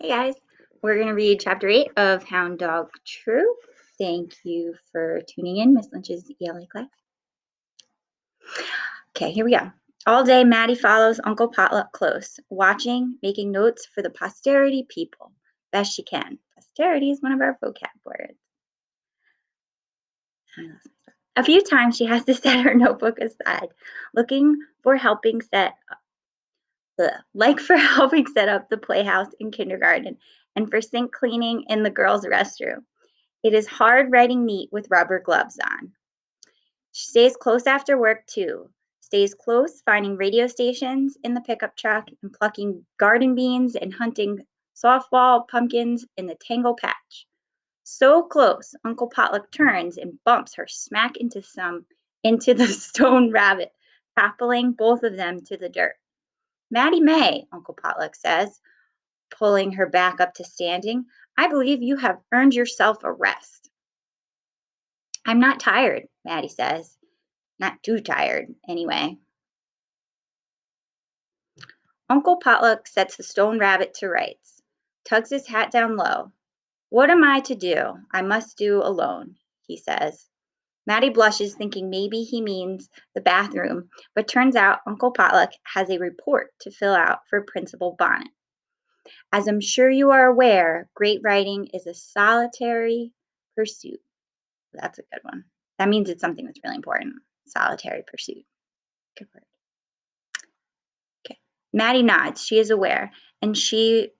Hey guys, we're going to read chapter 8 of Hound Dog True. Thank you for tuning in, Miss Lynch's ELA class. Okay, here we go. All day, Maddie follows Uncle Potluck close, watching, making notes for the posterity people, best she can. Posterity is one of our vocab words. A few times she has to set her notebook aside, looking for helping set helping set up the playhouse in kindergarten and for sink cleaning in the girls' restroom. It is hard writing neat with rubber gloves on. She stays close after work, too. Stays close, finding radio stations in the pickup truck and plucking garden beans and hunting softball pumpkins in the tangle patch. So close, Uncle Potluck turns and bumps her smack into the stone rabbit, toppling both of them to the dirt. Maddie May, Uncle Potluck says, pulling her back up to standing. I believe you have earned yourself a rest. I'm not tired, Maddie says. Not too tired, anyway. Uncle Potluck sets the stone rabbit to rights, tugs his hat down low. What am I to do? I must do alone, he says. Maddie blushes, thinking maybe he means the bathroom, but turns out Uncle Potluck has a report to fill out for Principal Bonnet. As I'm sure you are aware, great writing is a solitary pursuit. That's a good one. That means it's something that's really important. Solitary pursuit. Good word. Okay. Maddie nods. She is aware, and she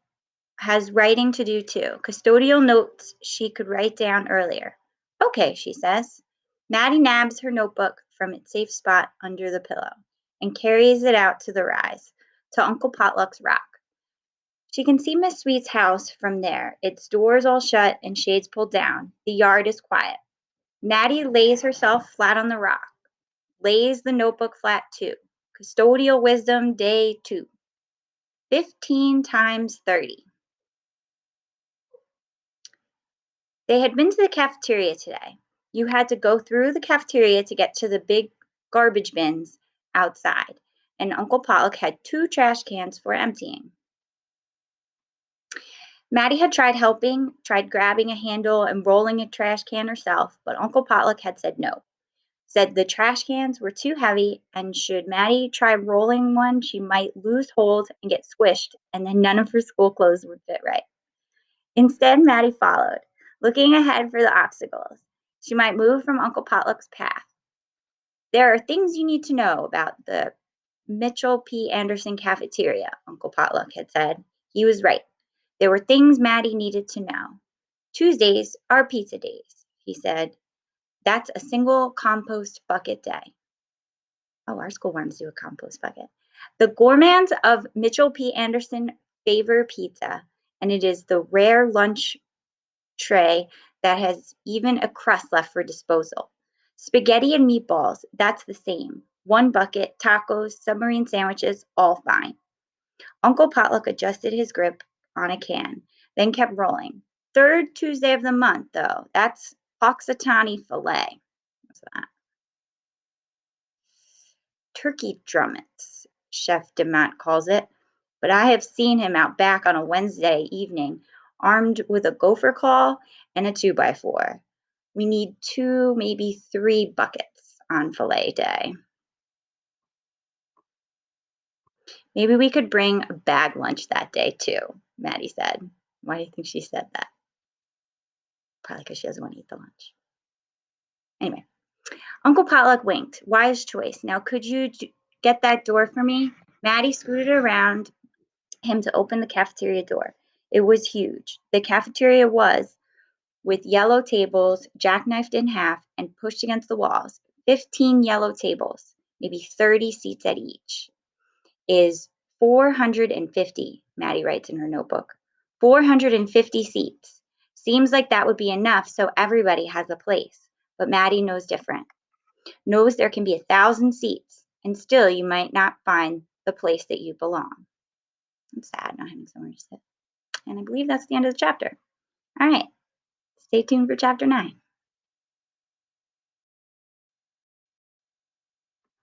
has writing to do too. Custodial notes she could write down earlier. Okay, she says. Maddie nabs her notebook from its safe spot under the pillow and carries it out to the rise, to Uncle Potluck's rock. She can see Miss Sweet's house from there, its doors all shut and shades pulled down. The yard is quiet. Maddie lays herself flat on the rock, lays the notebook flat too. Custodial wisdom, day 2. 15 times 30. They had been to the cafeteria today. You had to go through the cafeteria to get to the big garbage bins outside, and Uncle Pollock had 2 trash cans for emptying. Maddie had tried helping, tried grabbing a handle and rolling a trash can herself, but Uncle Potluck had said no. Said the trash cans were too heavy, and should Maddie try rolling one, she might lose hold and get squished, and then none of her school clothes would fit right. Instead, Maddie followed, looking ahead for the obstacles. She might move from Uncle Potluck's path. There are things you need to know about the Mitchell P. Anderson cafeteria, Uncle Potluck had said. He was right. There were things Maddie needed to know. Tuesdays are pizza days, he said. That's a single compost bucket day. Oh, our school wanted to do a compost bucket. The gourmands of Mitchell P. Anderson favor pizza, and it is the rare lunch tray that has even a crust left for disposal. Spaghetti and meatballs, that's the same. One bucket, tacos, submarine sandwiches, all fine. Uncle Potluck adjusted his grip on a can, then kept rolling. 3rd Tuesday of the month, though. That's Hoxatani filet. What's that? Turkey drummets, Chef DeMont calls it. But I have seen him out back on a Wednesday evening, armed with a gopher claw and a 2x4. We need 2, maybe 3 buckets on filet day. Maybe we could bring a bag lunch that day too, Maddie said. Why do you think she said that? Probably because she doesn't want to eat the lunch. Anyway, Uncle Potluck winked. Wise choice. Now, could you get that door for me? Maddie scooted around him to open the cafeteria door. It was huge. The cafeteria was, with yellow tables jackknifed in half and pushed against the walls, 15 yellow tables, maybe 30 seats at each, is 450, Maddie writes in her notebook. 450 seats. Seems like that would be enough so everybody has a place. But Maddie knows different. Knows there can be 1,000 seats, and still you might not find the place that you belong. I'm sad not having somewhere to sit. And I believe that's the end of the chapter. All right. Stay tuned for chapter 9.